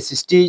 SST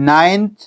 9th,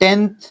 10th,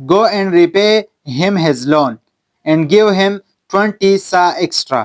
go and repay him his loan and give him 20 sa extra.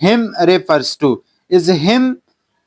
him refers to, is him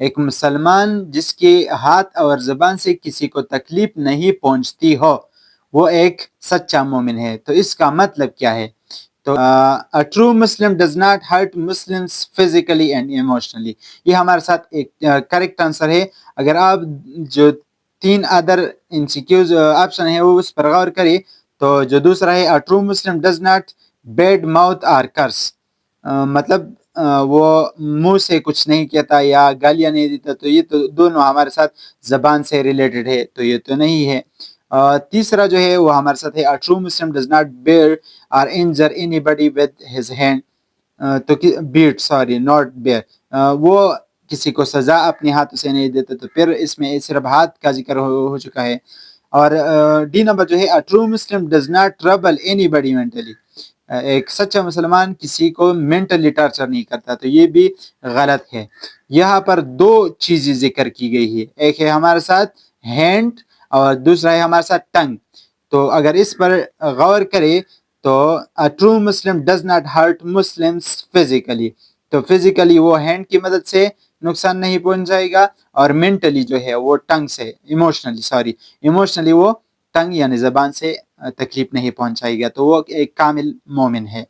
ایک مسلمان جس کے ہاتھ اور زبان سے کسی کو تکلیف نہیں پہنچتی ہو وہ ایک سچا مومن ہے. تو اس کا مطلب کیا ہے؟ تو a true Muslim does not hurt Muslims physically and emotionally. یہ ہمارے ساتھ ایک کریکٹ آنسر ہے. اگر آپ جو 3 ادر انسیکیوز آپشن ہے وہ اس پر غور کریں تو جو دوسرا ہے a true Muslim does not bad mouth or curse, مطلب وہ منہ سے کچھ نہیں کہتا یا گالیاں نہیں دیتا، تو یہ تو دونوں ہمارے ساتھ زبان سے ریلیٹڈ ہے، تو یہ تو نہیں ہے. تیسرا جو ہے وہ ہمارے ساتھ ہے a true Muslim does not bear or injure anybody with his hand. تو بیٹ سوری ناٹ بیئر، وہ کسی کو سزا اپنے ہاتھوں سے نہیں دیتا، تو پھر اس میں صرف ہاتھ کا ذکر ہو چکا ہے. اور ڈی نمبر جو ہے a true Muslim does not trouble anybody mentally. ایک سچا مسلمان کسی کو مینٹلی ٹارچر نہیں کرتا، تو یہ بھی غلط ہے. یہاں پر 2 چیزیں ذکر کی گئی ہے، ایک ہے ہمارے ساتھ ہینڈ اور دوسرا ہے ہمارے ساتھ ٹنگ. تو اگر اس پر غور کرے تو a true Muslim does not hurt Muslims physically. تو فزیکلی وہ ہینڈ کی مدد سے نقصان نہیں پہنچائے گا، اور مینٹلی جو ہے وہ ٹنگ سے ایموشنلی وہ ٹنگ یعنی زبان سے تکلیف نہیں پہنچائے گا، تو وہ ایک کامل مومن ہے.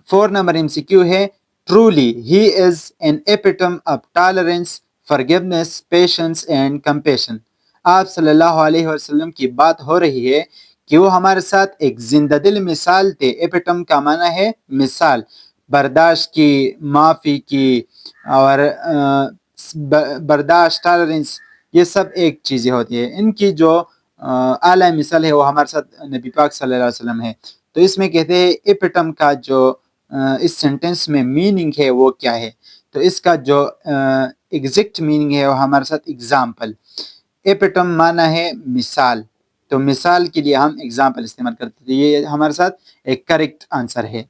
4 نمبر MCQ ہے truly he is an epitome of tolerance, forgiveness, patience and compassion. آپ صلی اللہ علیہ وسلم کی بات ہو رہی ہے کہ وہ ہمارے ساتھ ایک زندہ دل مثال تھے. ایپیٹم کا معنی ہے مثال، برداشت کی، معافی کی، اور برداشت، ٹالرنس، یہ سب ایک چیزیں ہوتی ہے. ان کی جو اعلیٰ مثال ہے وہ ہمارے ساتھ نبی پاک صلی اللہ علیہ وسلم ہے. تو اس میں کہتے ہیں ایپیٹم کا جو اس سینٹنس میں میننگ ہے وہ کیا ہے؟ تو اس کا جو ایگزیکٹ میننگ ہے وہ ہمارے ساتھ ایگزامپل. ایپیٹم معنی ہے مثال، تو مثال کے لیے ہم ایگزامپل استعمال کرتے ہیں. یہ ہمارے ساتھ ایک کریکٹ آنسر ہے.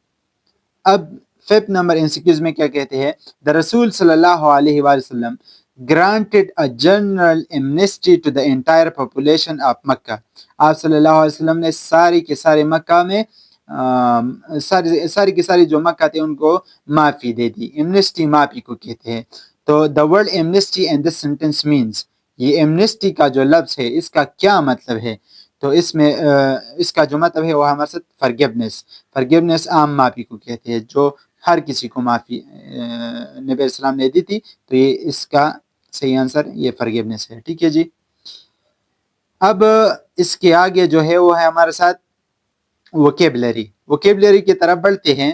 اب 5 نمبر انسیکیوز میں کیا کہتے ہیں؟ دا رسول صلی اللہ علیہ وآلہ وسلم granted a general amnesty to the entire population of Makkah. آپ صلی اللہ علیہ وسلم نے ساری کے سارے مکہ میں ساری کے ساری جو مکہ تھے ان کو معافی دے دی. امنسٹی معافی کو کہتے ہیں. تو the word amnesty and this sentence means، یہ ایمنسٹی کا جو لفظ ہے اس کا کیا مطلب ہے؟ تو اس میں اس کا جو مطلب ہے وہ ہمارے ساتھ فرگیونیس عام معافی کو کہتے ہیں، جو ہر کسی کو معافی نبی علیہ السلام نے دی تھی. تو یہ اس کا صحیح آنسر یہ فرگیونیس ہے. ٹھیک ہے جی. اب اس کے آگے جو ہے وہ ہے ہمارے ساتھ ووکیبلری کی طرف بڑھتے ہیں.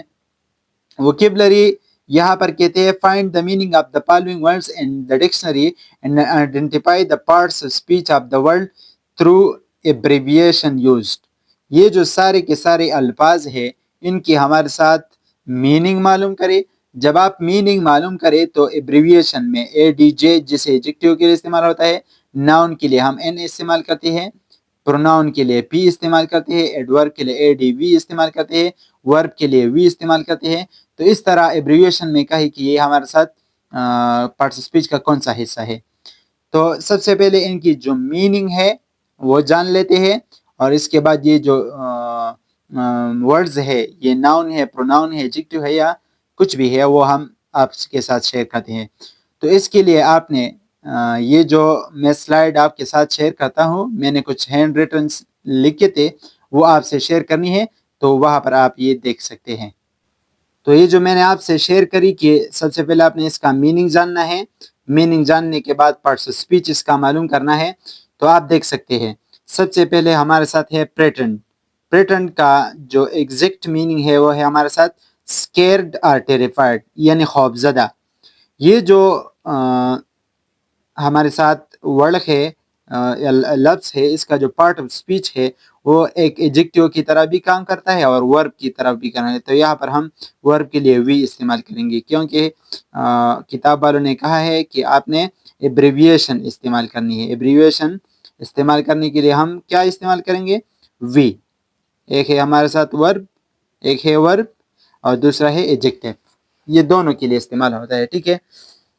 ووکیبلری یہاں پر کہتے ہیں find the meaning of the following words in the dictionary and identify the parts of speech of the word through abbreviation used. یہ جو سارے کے سارے الفاظ ہیں ان کی ہمارے ساتھ میننگ معلوم کرے. جب آپ میننگ معلوم کرے تو ایبریویشن میں ADJ جسے ایڈجیکٹیو کے لیے استعمال ہوتا ہے، ناؤن کے لیے ہم N استعمال کرتے ہیں، پروناؤن کے لیے P استعمال کرتے ہیں، ایڈورب کے لیے ADV استعمال کرتے ہیں، ورب کے لیے V استعمال کرتے ہیں. تو اس طرح ایبریویشن میں کہے کہ یہ ہمارے ساتھ پارٹس آف اسپیچ کا کون سا حصہ ہے. تو سب سے پہلے ان کی جو میننگ ہے وہ جان لیتے ہیں، اور اس کے بعد یہ جو ورڈز ہے یہ ناؤن ہے، پروناؤن ہے، ایڈجیکٹیو ہے یا کچھ بھی ہے وہ ہم آپ کے ساتھ شیئر کرتے ہیں. تو اس کے لیے آپ نے یہ جو میں سلائیڈ آپ کے ساتھ شیئر کرتا ہوں، میں نے کچھ ہینڈ ریٹنس لکھے تھے وہ آپ سے شیئر کرنی ہے، تو وہاں پر آپ یہ دیکھ سکتے ہیں. تو یہ جو میں نے آپ سے شیئر کری کہ سب سے پہلے آپ نے اس کا میننگ جاننا ہے، میننگ جاننے کے بعد پارٹس آف اسپیچ اس کا معلوم کرنا ہے. تو آپ دیکھ سکتے ہیں سب سے پہلے ہمارے ساتھ ہے پریٹنڈ. پریٹنڈ کا جو ایگزیکٹ میننگ ہے وہ ہے ہمارے ساتھ اسکیئرڈ اور ٹیریفائڈ یعنی خوف زدہ. یہ جو ہمارے ساتھ ورڈ ہے لفظ ہے، اس کا جو پارٹ آف اسپیچ ہے وہ ایک ایڈجیکٹیو کی طرح بھی کام کرتا ہے اور ورب کی طرف بھی کرنا ہے. تو یہاں پر ہم ورب کے لیے وی استعمال کریں گے، کیونکہ کتاب والوں نے کہا ہے کہ آپ نے ایبریویشن استعمال کرنی ہے. ایبریویشن استعمال کرنے کے لیے ہم کیا استعمال کریں گے؟ وی. ایک ہے ہمارے ساتھ ورب، ایک ہے ورب اور دوسرا ہے ایڈجیکٹیو. یہ دونوں کے لیے استعمال ہوتا ہے. ٹھیک ہے.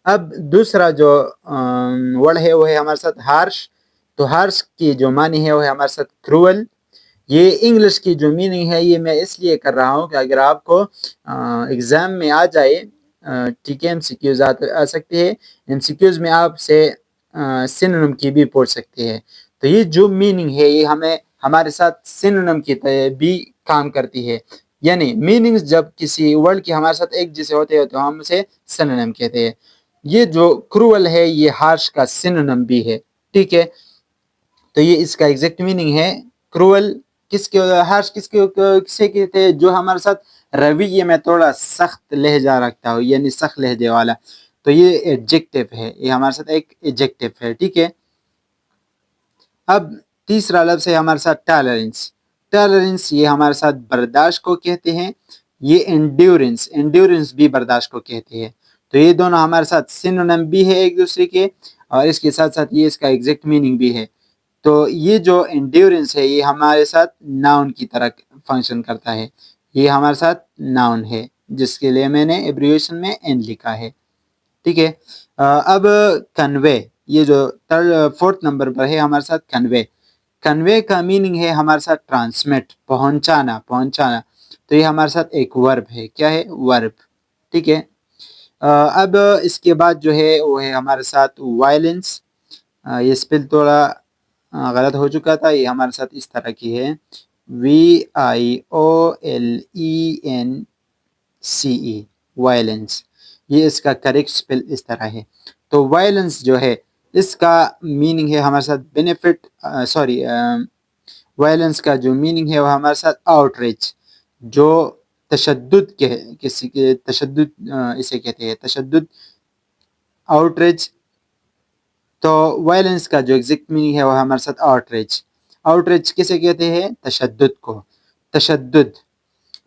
اب دوسرا جو ورڈ ہے وہ ہے ہمارے ساتھ ہارش. تو ہارش کی جو معنی ہے وہ ہے ہمارے ساتھ کروئل. یہ انگلش کی جو میننگ ہے یہ میں اس لیے کر رہا ہوں کہ اگر آپ کو ایگزام میں آ جائے ٹھیک ہے، MCQs آ سکتے ہیں. MCQs میں آپ سے سینونم کی بھی پوچھ سکتے ہیں. تو یہ جو میننگ ہے یہ ہمارے ساتھ سینونم کی بھی کام کرتی ہے. یعنی میننگز جب کسی ورڈ کے ہمارے ساتھ ایک جیسے ہوتے ہیں تو ہم اسے سینونم کہتے ہیں. یہ جو کرول ہے یہ ہارش کا سینونم بھی ہے. ٹھیک ہے، تو یہ اس کا ایگزیکٹ میننگ ہے. کرول ہارش کسے کہتے ہیں؟ جو ہمارے ساتھ رویے میں تھوڑا سخت لہجہ رکھتا ہو، یعنی سخت لہجے والا. تو یہ ایڈجیکٹو ہے، یہ ہمارے ساتھ ایک ایڈجیکٹو ہے. ٹھیک ہے، اب تیسرا لفظ ہے ہمارے ساتھ ٹالرنس. ٹالرنس یہ ہمارے ساتھ برداشت کو کہتے ہیں. یہ انڈیورنس بھی برداشت کو کہتے ہیں. تو یہ دونوں ہمارے ساتھ سینونم بھی ہے ایک دوسرے کے، اور اس کے ساتھ ساتھ یہ اس کا ایگزیکٹ میننگ بھی ہے. تو یہ جو انڈیورنس ہے یہ ہمارے ساتھ ناؤن کی طرح فنکشن کرتا ہے. یہ ہمارے ساتھ ناؤن ہے جس کے لیے میں نے ایبریویشن میں این لکھا ہے. ٹھیک ہے، اب کنوے، یہ جو فورتھ نمبر پر ہے ہمارے ساتھ کنوے. کنوے کا میننگ ہے ہمارے ساتھ ٹرانسمٹ، پہنچانا. تو یہ ہمارے ساتھ ایک ورب ہے. کیا ہے؟ ورب. ٹھیک ہے، اب اس کے بعد جو ہے وہ ہے ہمارے ساتھ وائلنس. یہ اسپیل تھوڑا غلط ہو چکا تھا. یہ ہمارے ساتھ اس طرح کی ہے، VIOLENCE، وائلنس. یہ اس کا کریکٹ اسپیل اس طرح ہے. تو وائلنس جو ہے اس کا میننگ ہے ہمارے ساتھ بینیفٹ، وائلنس کا جو میننگ ہے وہ ہمارے ساتھ آؤٹریچ، جو تشدد کسی کے تشدد اسے کہتے ہیں، تشدد، آؤٹریچ. تو وائلنس کا جو ایگزیکٹ میننگ ہے وہ ہمارے ساتھ آؤٹریچ. آؤٹریچ کسے کہتے ہیں؟ تشدد کو. تشدد.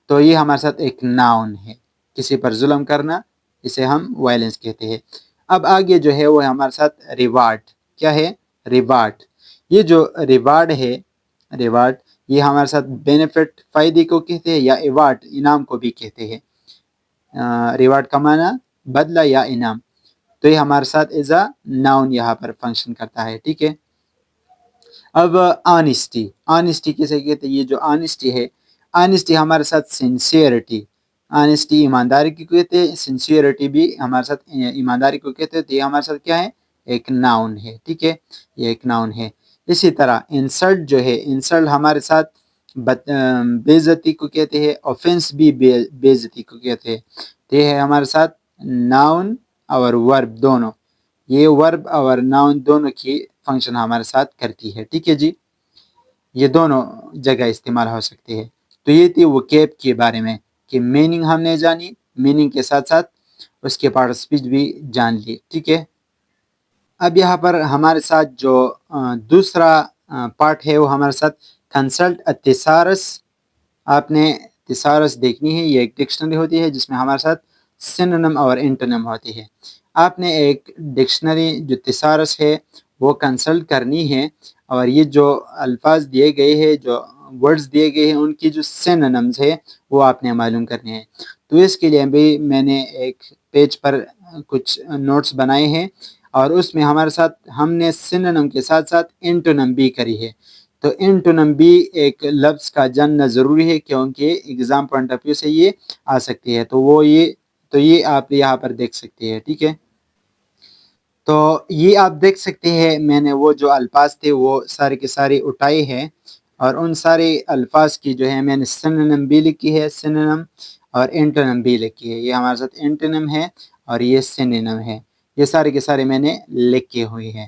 تو یہ ہمارے ساتھ ایک ناؤن ہے، کسی پر ظلم کرنا، اسے ہم وائلنس کہتے ہیں. اب آگے جو ہے وہ ہمارے ساتھ ریوارڈ. کیا ہے؟ ریوارڈ. یہ جو ریوارڈ ہے، ریوارڈ یہ ہمارے ساتھ بینیفٹ، فائدے کو کہتے ہیں، یا ایوارڈ، انعام کو بھی کہتے ہیں. ریوارڈ کا معنی بدلہ یا انعام. تو یہ ہمارے ساتھ ایز اے ناؤن یہاں پر فنکشن کرتا ہے. ٹھیک ہے، اب آنیسٹی. آنیسٹی کسے کہتے ہیں؟ یہ جو آنیسٹی ہے، آنیسٹی ہمارے ساتھ سنسیئرٹی. آنیسٹی ایمانداری کو کہتے ہیں، سنسیئرٹی بھی ہمارے ساتھ ایمانداری کو کہتے ہیں. تو یہ ہمارے ساتھ کیا ہے؟ ایک ناؤن ہے. ٹھیک ہے، یہ ایک ناؤن ہے. اسی طرح انسلٹ جو ہے، انسلٹ ہمارے ساتھ بے عزتی کو کہتے ہیں. اوفینس بھی بے عزتی کو کہتے ہیں. تو یہ ہے ہمارے ساتھ ناؤن اور ورب دونوں. یہ ورب اور ناؤن دونوں کی فنکشن ہمارے ساتھ کرتی ہے. ٹھیک ہے جی، یہ دونوں جگہ استعمال ہو سکتی ہے. تو یہ تھی وکیب کے بارے میں کہ میننگ ہم نے جانی، میننگ کے ساتھ ساتھ اس کے پارٹ اسپیچ بھی جان لی. ٹھیک ہے، اب یہاں پر ہمارے ساتھ جو دوسرا پارٹ ہے وہ ہمارے ساتھ کنسلٹ تھیسارس. آپ نے تھیسارس دیکھنی ہے. یہ ایک ڈکشنری ہوتی ہے جس میں ہمارے ساتھ سینونم اور انٹونم ہوتی ہے. آپ نے ایک ڈکشنری جو تھیسارس ہے وہ کنسلٹ کرنی ہے، اور یہ جو الفاظ دیے گئے ہیں، جو ورڈز دیے گئے ہیں، ان کی جو سینونمز ہے وہ آپ نے معلوم کرنے ہیں. تو اس کے لیے بھی میں نے ایک پیج پر کچھ نوٹس بنائے ہیں، اور اس میں ہمارے ساتھ ہم نے سینونم کے ساتھ ساتھ انٹونم بھی کری ہے. تو انٹونم بھی ایک لفظ کا جاننا ضروری ہے، کیونکہ ایگزام پوائنٹ آف ویو سے یہ آ سکتی ہے. تو یہ آپ یہاں پر دیکھ سکتے ہیں. ٹھیک ہے، تو یہ آپ دیکھ سکتے ہیں میں نے وہ جو الفاظ تھے وہ سارے کے سارے اٹھائے ہیں، اور ان سارے الفاظ کی جو ہے میں نے سینونم بھی لکھی ہے، سینونم اور انٹونم بھی لکھی ہے. یہ ہمارے ساتھ انٹونم ہے اور یہ سینونم ہے. یہ سارے کے سارے میں نے لکھے ہوئے ہیں.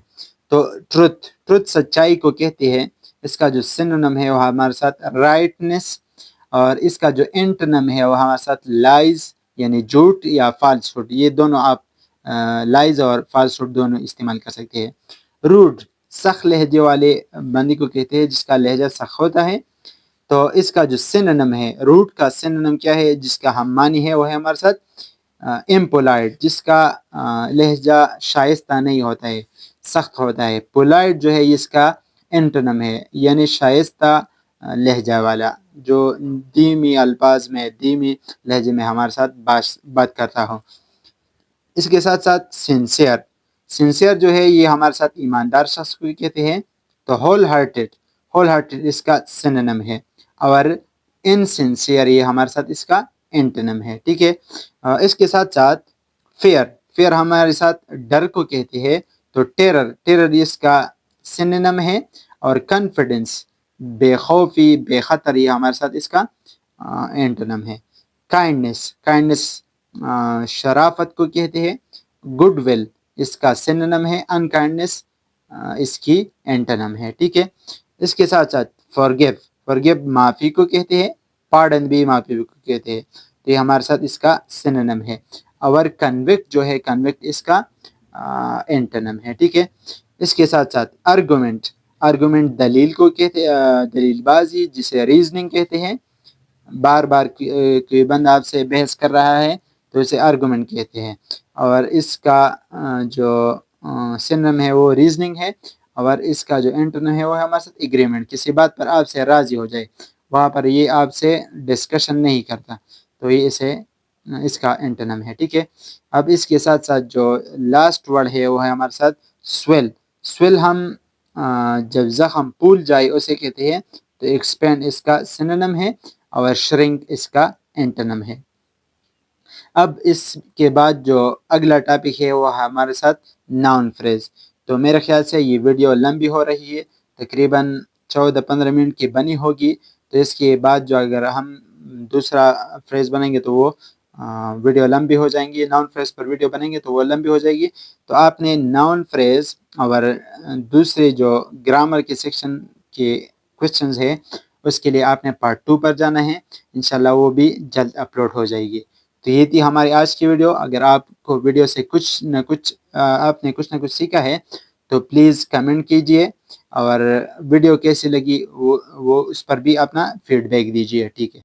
تو ٹروتھ سچائی کو کہتے ہیں. اس کا جو سینونم ہے وہ ہمارے ساتھ رائٹنس، اور اس کا جو انٹونم ہے وہ ہمارے ساتھ لائز، یعنی جھوٹ یا فالس ہوڈ. یہ دونوں آپ لائز اور فالس ہوڈ دونوں استعمال کر سکتے ہیں. روڈ، سخت لہجے والے بندی کو کہتے ہیں جس کا لہجہ سخت ہوتا ہے. تو اس کا جو سینونم ہے، روڈ کا سینونم کیا ہے جس کا ہم معنی ہے، وہ ہے ہمارے ساتھ امپولائٹ، جس کا لہجہ شائستہ نہیں ہوتا ہے، سخت ہوتا ہے. پولائٹ جو ہے اس کا انٹونم ہے، یعنی شائستہ لہجہ والا، جو دھیمی الفاظ میں، دھیمی لہجے میں ہمارے ساتھ بات کرتا ہو. اس کے ساتھ ساتھ سنسیئر جو ہے یہ ہمارے ساتھ ایماندار شخص کو کہتے ہیں. تو ہول ہارٹیڈ اس کا سینونم ہے، اور انسنسیئر یہ ہمارے ساتھ اس کا انٹونم ہے. ٹھیک ہے، اس کے ساتھ ساتھ fear, fear ہمارے ساتھ ڈر کو کہتے ہیں، تو ٹیرر، ٹیرر اس کا سنونم ہے، اور کانفیڈنس بے خوفی، بے خطر، یہ ہمارے ساتھ اس کا اینٹونم ہے۔ کائنڈنس، کائنڈنس شرافت کو کہتے ہیں۔ گڈ ول اس کا سنونم ہے، انکائنڈنس اس کی اینٹونم ہے، ٹھیک ہے۔ اس کے ساتھ ساتھ forgive، forgive معافی کو کہتے ہیں، pardon بھی معافی کو کہتے ہیں، تو یہ ہمارے ساتھ اس کا سنونم ہے۔ اور کنوکٹ جو ہے، کنوکٹ اس کا اینٹونم ہے، ٹھیک ہے۔ اس کے ساتھ ساتھ آرگومنٹ، آرگومنٹ دلیل کو کہتے ہیں، دلیل بازی جسے ریزننگ کہتے ہیں۔ بار بار کوئی بندہ آپ سے بحث کر رہا ہے تو اسے آرگومنٹ کہتے ہیں، اور اس کا جو سنونم ہے وہ ریزننگ ہے، اور اس کا جو اینٹونم ہے وہ ہے ہمارے ساتھ ایگریمنٹ، کسی بات پر آپ سے راضی ہو جائے، وہاں پر یہ آپ سے ڈسکشن نہیں کرتا، تو یہ اس کا اینٹونم ہے، ٹھیک ہے۔ اب اس کے ساتھ ساتھ جو لاسٹ ورڈ ہے وہ ہے ہمارے ساتھ سویل، سویل ہم جب زخم پھول جائے اسے کہتے ہیں، تو ایکسپینڈ اس کا سنونم ہے، اور شرنک اس کا اینٹونم ہے۔ اب اس کے بعد جو اگلا ٹاپک ہے وہ ہمارے ساتھ ناؤن فریز۔ تو میرے خیال سے یہ ویڈیو لمبی ہو رہی ہے، تقریباً 14-15 منٹ کی بنی ہوگی، تو اس کے بعد جو اگر ہم دوسرا فریز بنیں گے تو وہ ویڈیو لمبی ہو جائیں گی، ناؤن فریز پر ویڈیو بنیں گے تو وہ لمبی ہو جائے گی۔ تو آپ نے ناؤن فریز اور دوسرے جو گرامر کے سیکشن کے کوشچنز ہیں اس کے لیے آپ نے پارٹ 2 پر جانا ہے، انشاءاللہ وہ بھی جلد اپلوڈ ہو جائے گی۔ تو یہ تھی ہماری آج کی ویڈیو۔ اگر آپ کو ویڈیو سے کچھ نہ کچھ سیکھا ہے تو پلیز کمنٹ کیجئے، اور ویڈیو کیسی لگی وہ اس پر بھی اپنا فیڈ بیک دیجئے، ٹھیک ہے۔